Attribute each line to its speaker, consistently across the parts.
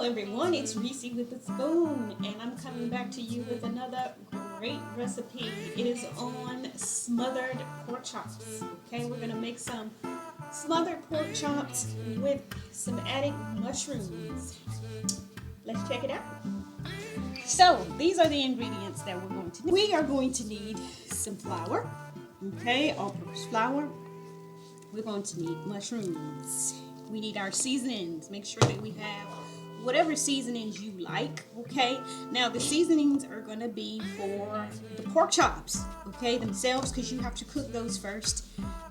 Speaker 1: everyone, it's Reesie-WIT-A-Spoon, and I'm coming back to you with another great recipe. It is on smothered pork chops. Okay, we're gonna make some smothered pork chops with some added mushrooms. Let's check it out. So these are the ingredients that we're going to need. We are going to need some flour, okay, all-purpose flour. We're going to need mushrooms. We need our seasonings. Make sure that we have whatever seasonings you like, okay? Now the seasonings are gonna be for the pork chops, okay, themselves, because you have to cook those first,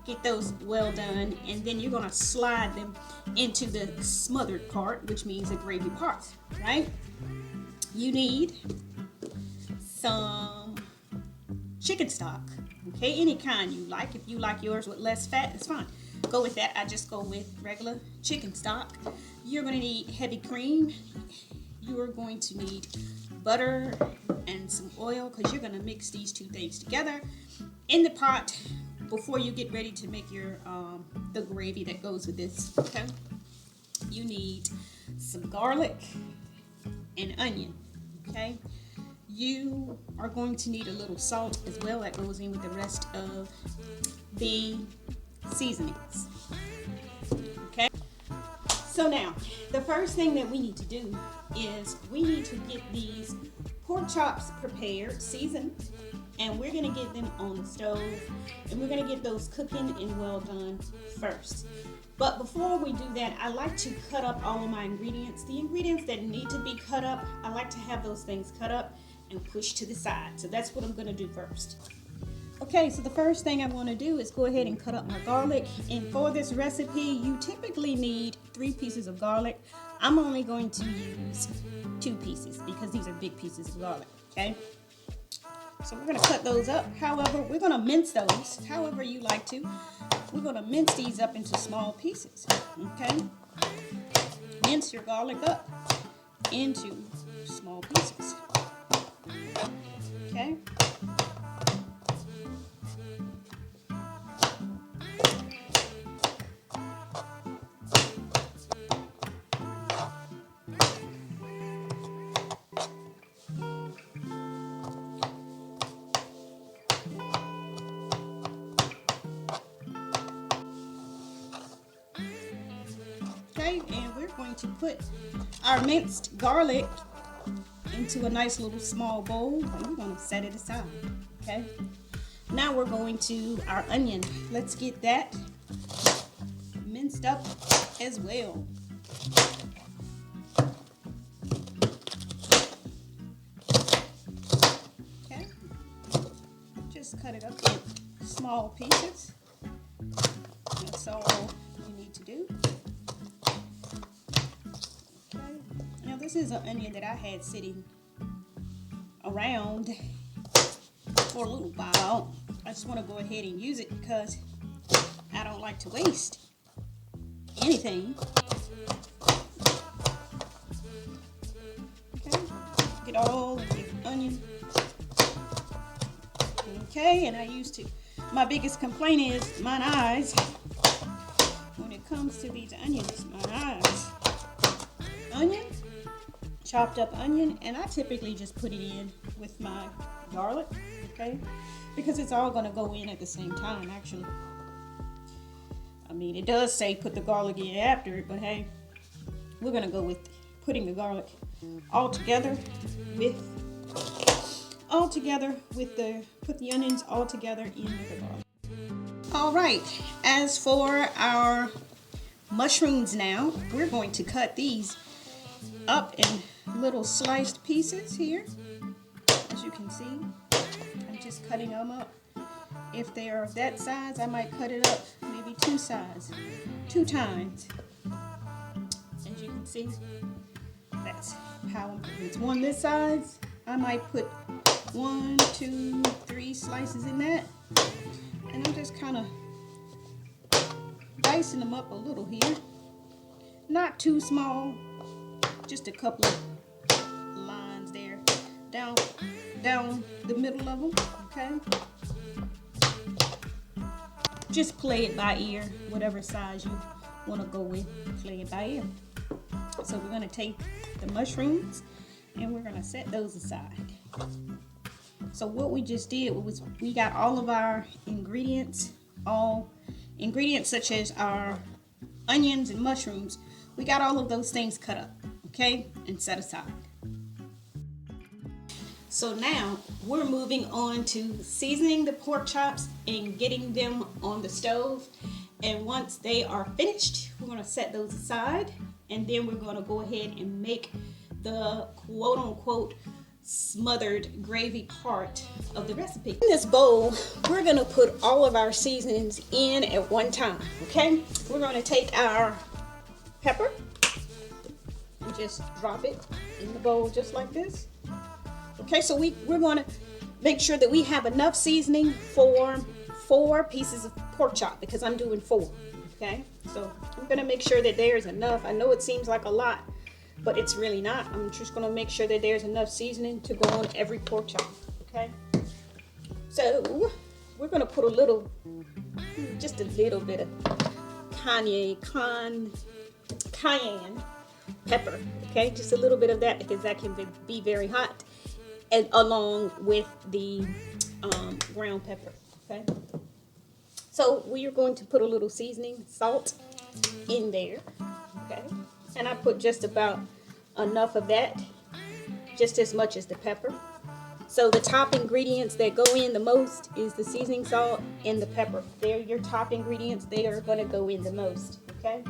Speaker 1: get those well done, and then you're gonna slide them into the smothered part, which means the gravy part, right? You need some chicken stock, okay, any kind you like. If you like yours with less fat, it's fine. Go with that. I just go with regular chicken stock. You're going to need heavy cream. You are going to need butter and some oil, because you're going to mix these two things together in the pot before you get ready to make your the gravy that goes with this. Okay. You need some garlic and onion. Okay. You are going to need a little salt as well. That goes in with the rest of the seasonings. Okay, so now the first thing that we need to do is we need to get these pork chops prepared, seasoned, and we're going to get them on the stove, and we're going to get those cooking and well done first. But before we do that, I like to cut up all of my ingredients. The ingredients that need to be cut up, I like to have those things cut up and pushed to the side. So that's what I'm going to do first. Okay, so the first thing I want to do is go ahead and cut up my garlic. And for this recipe, you typically need 3 pieces of garlic. I'm only going to use 2 pieces because these are big pieces of garlic, okay? So we're going to cut those up. However, we're going to mince those however you like to. We're going to mince these up into small pieces, okay? Mince your garlic up into small pieces, okay? Okay, and we're going to put our minced garlic into a nice little small bowl, and we're going to set it aside. Okay, now we're going to our onion. Let's get that minced up as well. Okay, just cut it up in small pieces. That's all you need to do. Now this is an onion that I had sitting around for a little while. I just want to go ahead and use it because I don't like to waste anything. Okay, get all of the onion. Okay, and I used to, my biggest complaint is my eyes. When it comes to these onions, my eyes. Onion, chopped up onion, and I typically just put it in with my garlic, okay, because it's all going to go in at the same time. Actually, I mean, it does say put the garlic in after it, but hey, we're going to go with putting the garlic all together with put the onions all together in with the garlic. All right, as for our mushrooms now, we're going to cut these up in little sliced pieces here. As you can see, I'm just cutting them up. If they are that size, I might cut it up maybe 2 times. As you can see, that's how it's one this size. I might put 1, 2, 3 slices in that, and I'm just kind of dicing them up a little here. Not too small. Just a couple of lines there, down the middle of them, okay? Just play it by ear, whatever size you want to go with, play it by ear. So we're gonna take the mushrooms and we're gonna set those aside. So what we just did was we got all of our ingredients, all ingredients such as our onions and mushrooms, we got all of those things cut up, okay, and set aside. So now we're moving on to seasoning the pork chops and getting them on the stove. And once they are finished, we're going to set those aside, and then we're going to go ahead and make the quote-unquote smothered gravy part of the recipe. In this bowl, we're going to put all of our seasonings in at one time, okay? We're going to take our pepper and just drop it in the bowl just like this. Okay, so we're going to make sure that we have enough seasoning for 4 pieces of pork chop because I'm doing 4, okay? So I'm going to make sure that there's enough. I know it seems like a lot, but it's really not. I'm just going to make sure that there's enough seasoning to go on every pork chop, okay? So we're going to put just a little bit of cayenne pepper, okay? Just a little bit of that because that can be very hot, and along with the ground pepper, okay? So we are going to put a little seasoning, salt in there, okay? And I put just about enough of that, just as much as the pepper. So the top ingredients that go in the most is the seasoning salt and the pepper. They're your top ingredients. They are going to go in the most, okay?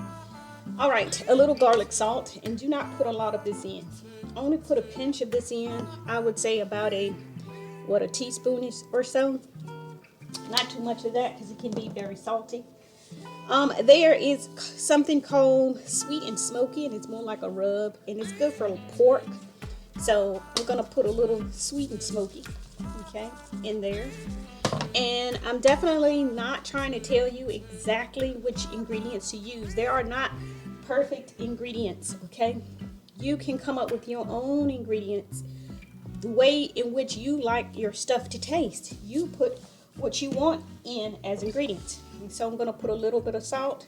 Speaker 1: All right, a little garlic salt, and do not put a lot of this in. Only put a pinch of this in. I would say about a teaspoon or so. Not too much of that because it can be very salty. There is something called sweet and smoky, and it's more like a rub, and it's good for pork. So we're gonna put a little sweet and smoky, okay, in there. And I'm definitely not trying to tell you exactly which ingredients to use. There are not perfect ingredients, okay? You can come up with your own ingredients, the way in which you like your stuff to taste. You put what you want in as ingredients. And so I'm going to put a little bit of salt,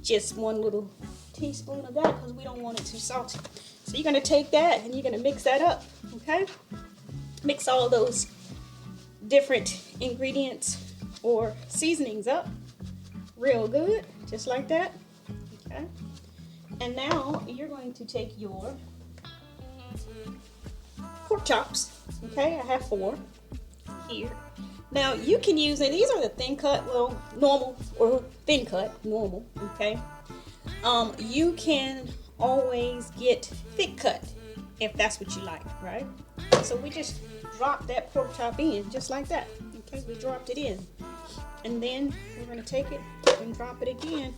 Speaker 1: just 1 little teaspoon of that because we don't want it too salty. So you're going to take that and you're going to mix that up, okay? Mix all those different ingredients or seasonings up real good, just like that, okay? And now you're going to take your pork chops, okay? I have 4 here. Now you can use it. These are the thin cut, well, normal or thin cut, normal, okay? You can always get thick cut if that's what you like, right? So we just drop that pork chop in just like that, okay? We dropped it in. And then we're going to take it and drop it again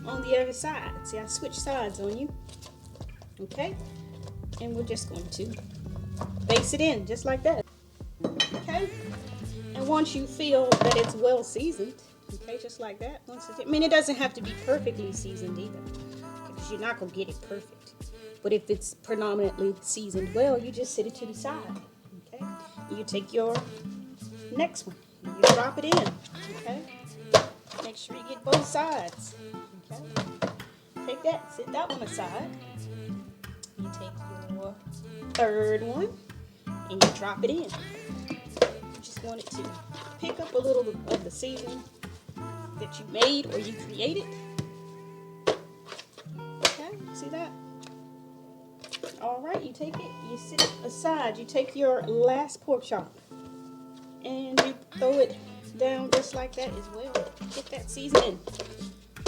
Speaker 1: on the other side. See, I switched sides on you, okay? And we're just going to base it in just like that, okay? And once you feel that it's well seasoned, okay, just like that. It doesn't have to be perfectly seasoned either, because you're not going to get it perfect. But if it's predominantly seasoned well, you just set it to the side, okay? You take your next one, and you drop it in, okay? Make sure you get both sides, okay? Take that, set that one aside. You take your third one, and you drop it in. Want it to pick up a little of the seasoning that you made or you created. Okay, see that? All right, you take it, you set it aside. You take your last pork chop and you throw it down just like that as well. Get that seasoning.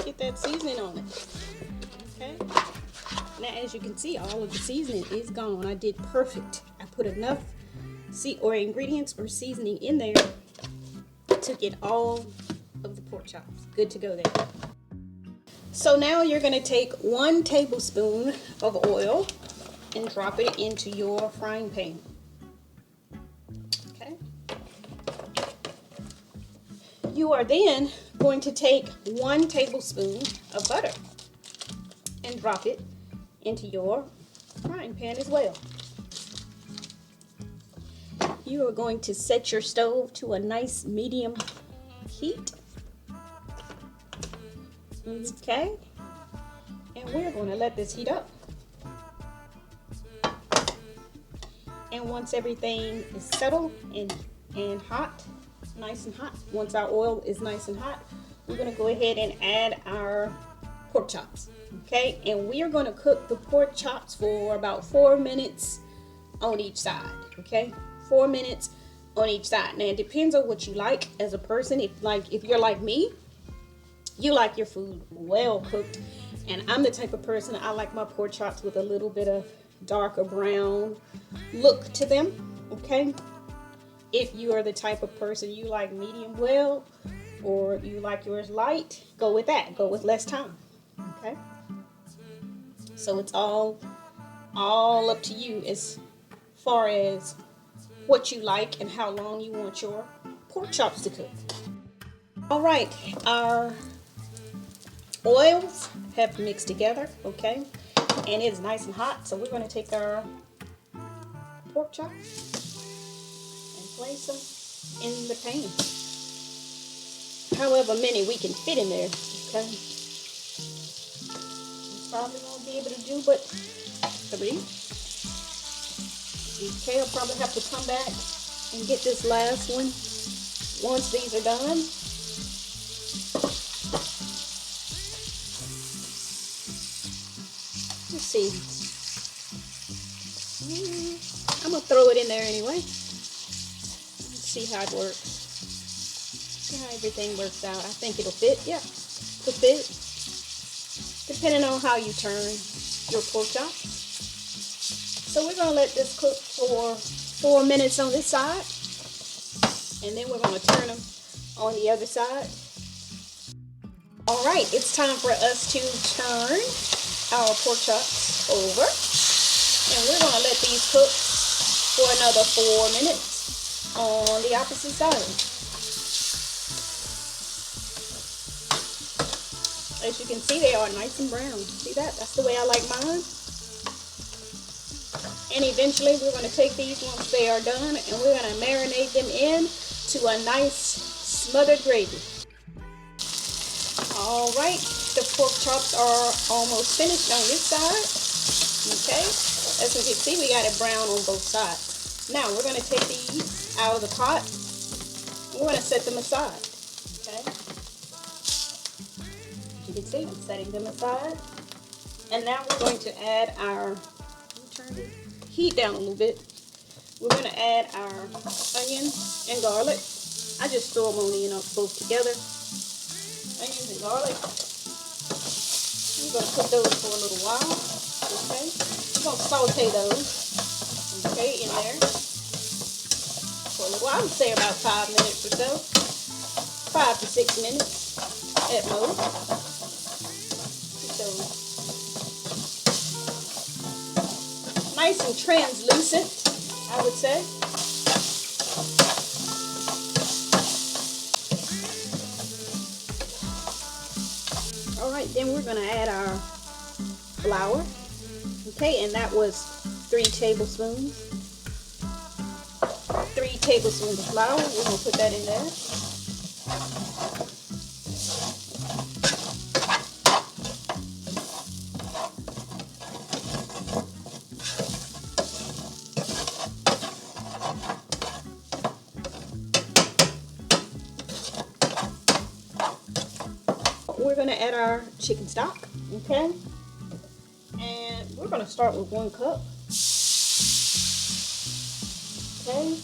Speaker 1: Get that seasoning on it. Okay. Now, as you can see, all of the seasoning is gone. I did perfect. I put enough ingredients or seasoning in there to get all of the pork chops. Good to go there. So now you're going to take 1 tablespoon of oil and drop it into your frying pan. Okay. You are then going to take 1 tablespoon of butter and drop it into your frying pan as well. You are going to set your stove to a nice medium heat. Okay? And we're going to let this heat up And once everything is settled and hot, nice and hot, once our oil is nice and hot, we're going to go ahead and add our pork chops. Okay, and we are going to cook the pork chops for about 4 minutes on each side. Okay, 4 minutes on each side. Now it depends on what you like as a person. If you're like me, you like your food well cooked, and I'm the type of person, I like my pork chops with a little bit of darker brown look to them. Okay, if you are the type of person you like medium well, or you like yours light, go with that. Go with less time. Okay, so it's all up to you as far as what you like and how long you want your pork chops to cook. All right, our oils have mixed together, okay, and it's nice and hot, so we're going to take our pork chops and place them in the pan, however many we can fit in there. Okay, you probably won't be able to do but 3. Okay, I'll probably have to come back and get this last one once these are done. Let's see. I'm gonna throw it in there anyway. Let's see how it works. See how everything works out. I think it'll fit. Yeah, it'll fit. Depending on how you turn your pork chop. So we're gonna let this cook for 4 minutes on this side, and then we're gonna turn them on the other side. All right, it's time for us to turn our pork chops over, and we're going to let these cook for another 4 minutes on the opposite side. As you can see, they are nice and brown. See that? That's the way I like mine. And eventually we're going to take these once they are done, and we're going to marinate them in to a nice smothered gravy. All right, the pork chops are almost finished on this side. Okay, as you can see, we got it brown on both sides. Now we're going to take these out of the pot. We're going to set them aside. Okay, as you can see, I'm setting them aside. And now we're going to add our, turn the heat down a little bit. We're going to add our onion and garlic. I just throw them on both together. Onions and garlic. We're going to cook those for a little while. Okay, we're going to saute those, okay, in there for a little while. I would say about 5 minutes or so. 5 to 6 minutes at most. So nice and translucent, I would say. All right, then we're going to add our flour. Okay, and that was 3 tablespoons. 3 tablespoons of flour. We're going to put that in there. We're going to add our chicken stock, okay? And we're going to start with 1 cup. Okay?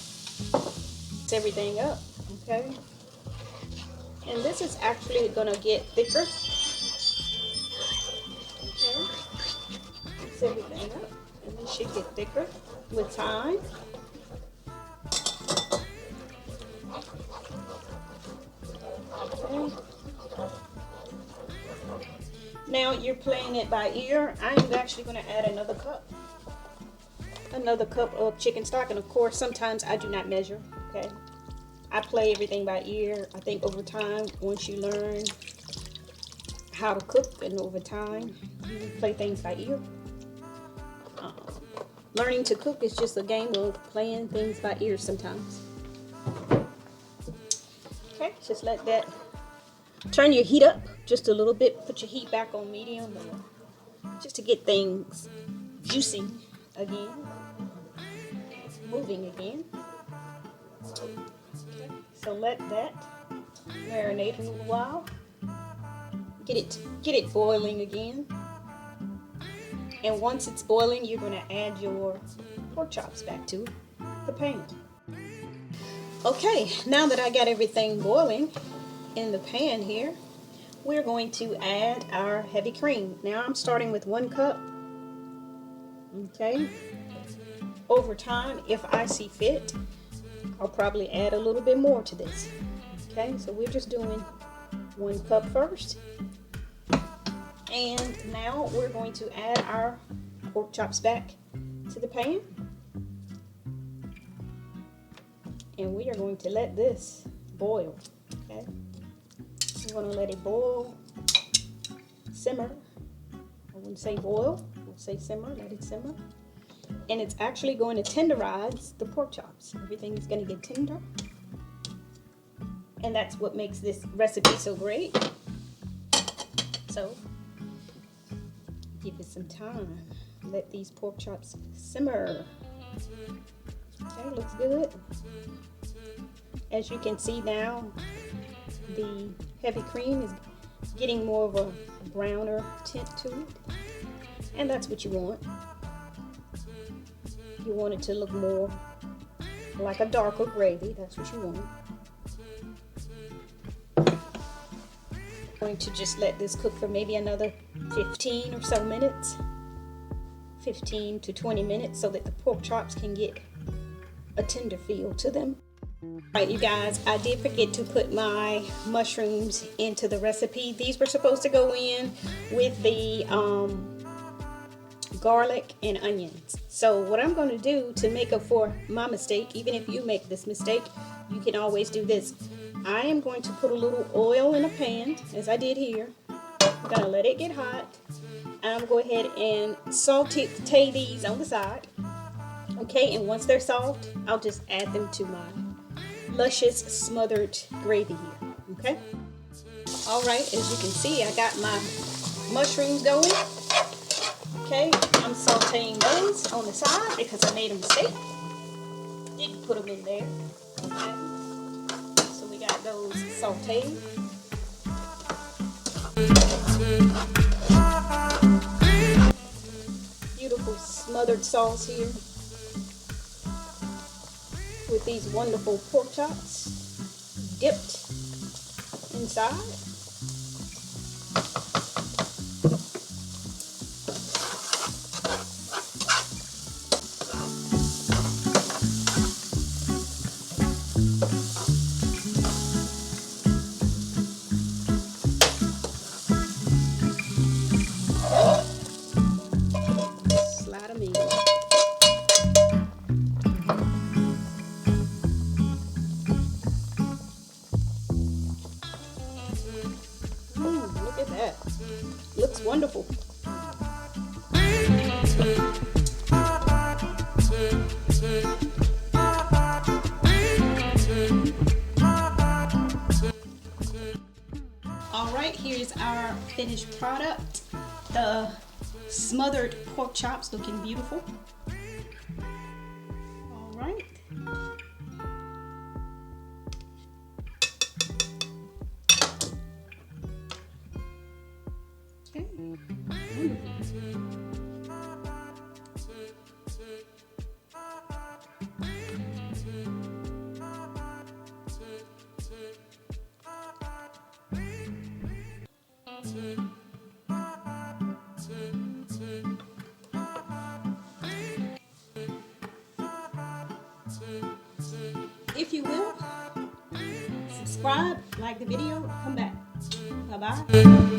Speaker 1: Mix everything up, okay? And this is actually going to get thicker. Okay? Mix everything up, and it should get thicker with time. Okay. Now you're playing it by ear. I am actually going to add another cup of chicken stock, and of course sometimes I do not measure. Okay, I play everything by ear. I think over time, once you learn how to cook, and over time you play things by ear. Learning to cook is just a game of playing things by ear sometimes. Okay, just let that. Turn your heat up just a little bit. Put your heat back on medium, just to get things juicy again. moving again. So let that marinate a little while. Get it boiling again. And once it's boiling, you're going to add your pork chops back to the pan. Okay, now that I got everything boiling in the pan here, we're going to add our heavy cream. Now I'm starting with 1 cup. Okay. Over time, if I see fit, I'll probably add a little bit more to this. Okay, so we're just doing 1 cup first. And now we're going to add our pork chops back to the pan. And we are going to let this boil. Okay, we're going to let it boil, simmer. I wouldn't say boil, we'll say simmer, let it simmer. And it's actually going to tenderize the pork chops. Everything is going to get tender. And that's what makes this recipe so great. So, give it some time. Let these pork chops simmer. Okay, looks good. As you can see now, the heavy cream is getting more of a browner tint to it. And that's what you want. You want it to look more like a darker gravy. That's what you want. I'm going to just let this cook for maybe another 15 or so minutes. 15 to 20 minutes so that the pork chops can get a tender feel to them. Alright, you guys, I did forget to put my mushrooms into the recipe. These were supposed to go in with the garlic and onions. So what I'm going to do to make up for my mistake, even if you make this mistake, you can always do this. I am going to put a little oil in a pan, as I did here. I'm going to let it get hot. And I'm going to go ahead and saute these on the side. Okay, and once they're soft, I'll just add them to my luscious smothered gravy here. Okay? Alright, as you can see, I got my mushrooms going. Okay, I'm sauteing those on the side because I made a mistake. Didn't put them in there. Okay, so we got those sauteed. Beautiful smothered sauce here with these wonderful pork chops dipped inside. Slide them in. Look at that. Looks wonderful. Alright, here's our finished product. The smothered pork chops looking beautiful. Alright. Okay. If you will, subscribe, like the video, come back. Bye-bye.